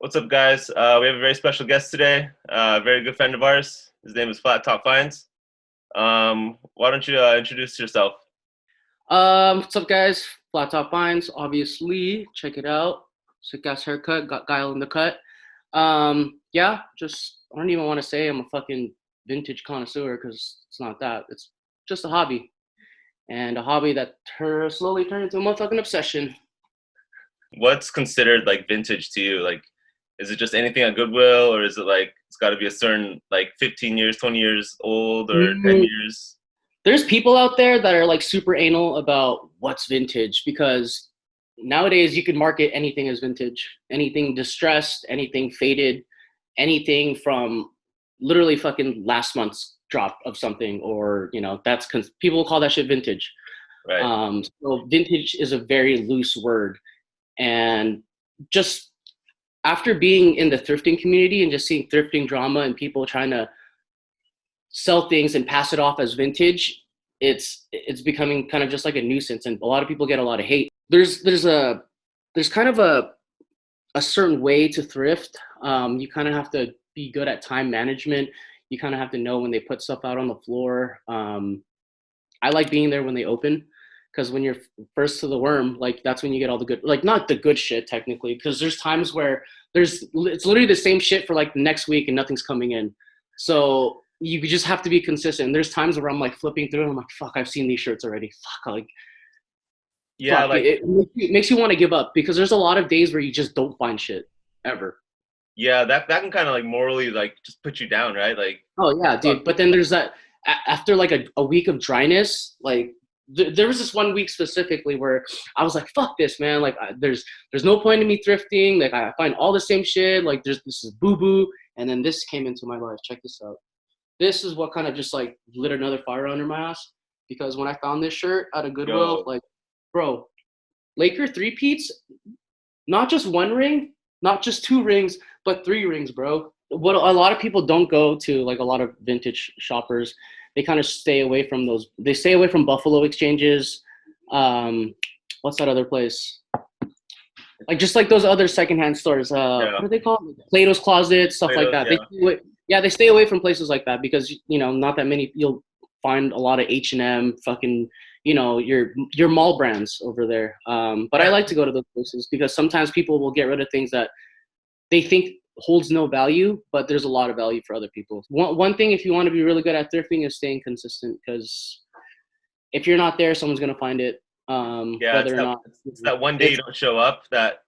What's up, guys? We have a very special guest today, a very good friend of ours. His name is flatTOPfinds. Why don't you introduce yourself? What's up, guys? Flat Top Finds, obviously. Check it out. Sick ass haircut, got Guile in the cut. Yeah, just I don't even want to say I'm a fucking vintage connoisseur because it's not that. It's just a hobby, and a hobby that slowly turned into a motherfucking obsession. What's considered like vintage to you? Like, is it just anything at Goodwill, or is it like it's got to be a certain like 15 years, 20 years old, or 10 Mm, years? there's people out there that are like super anal about what's vintage because nowadays you can market anything as vintage, anything distressed, anything faded, anything from literally fucking last month's drop of something, or that's people will call that shit vintage. Right. So vintage is a very loose word, and just after being in the thrifting community and just seeing thrifting drama and people trying to sell things and pass it off as vintage, it's becoming kind of just like a nuisance, and a lot of people get a lot of hate. There's kind of a certain way to thrift. You kind of have to be good at time management. You kind of have to know when they put stuff out on the floor. I like being there when they open, because when you're first to the worm, like that's when you get all the good, like not the good shit technically, because there's times where it's literally the same shit for like the next week and nothing's coming in. So you just have to be consistent. There's times where I'm like flipping through and I'm like, fuck, I've seen these shirts already. Yeah, like It makes you want to give up, because there's a lot of days where you just don't find shit ever. yeah, that can kind of like morally like just put you down, right? Like, Oh yeah, fuck. dude. But then there's that after like a week of dryness, like there was this one week specifically where I was like, "Fuck this, man! Like, there's no point in me thrifting. Like, I find all the same shit. Like, this is boo boo." And then this came into my life. Check this out. This is what kind of just like lit another fire under my ass, because when I found this shirt at a Goodwill, Yo, like, bro, Laker three-peats, not just one ring, not just two rings, but three rings, bro. What a lot of people don't go to, like a lot of vintage shoppers, they kind of stay away from those. They stay away from Buffalo exchanges. Um, what's that other place? Like just like those other secondhand stores. yeah, What are they called? Plato's Closet, stuff like Plato's, that. yeah, Yeah, they stay away from places like that because not that many. You'll find a lot of H&M, fucking your mall brands over there. But I yeah, like to go to those places because sometimes people will get rid of things that they think holds no value, but there's a lot of value for other people. One thing, if you want to be really good at thrifting, is staying consistent, because if you're not there, someone's gonna find it. yeah. Whether or not It's that one day you it's don't show up that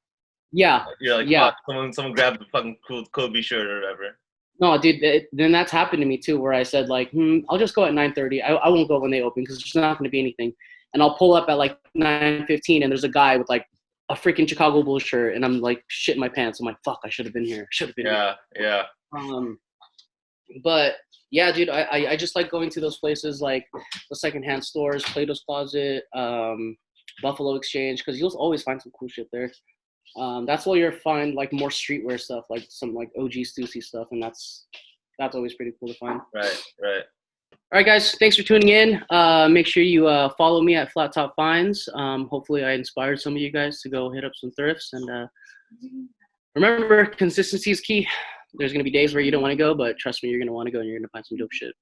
yeah, you're like, yeah. fuck, someone grabbed the fucking cool Kobe shirt or whatever. No, dude. Then that's happened to me too, where I said like, I'll just go at 9:30. I won't go when they open because there's not going to be anything, and I'll pull up at like 9:15, and there's a guy with like a freaking Chicago Bulls shirt, and I'm like shitting my pants. I'm like, fuck, I should have been here. Should have been here. Yeah, yeah, Um, but yeah, dude, I just like going to those places like the secondhand stores, Plato's Closet, Buffalo Exchange, because you'll always find some cool shit there. That's where you'll find like more streetwear stuff, like some like OG Stussy stuff, and that's always pretty cool to find. right, right. All right, guys, thanks for tuning in. Make sure you follow me at Flat Top Finds. Hopefully, I inspired some of you guys to go hit up some thrifts, and remember, consistency is key. There's gonna be days where you don't want to go, but trust me, you're gonna want to go, and you're gonna find some dope shit.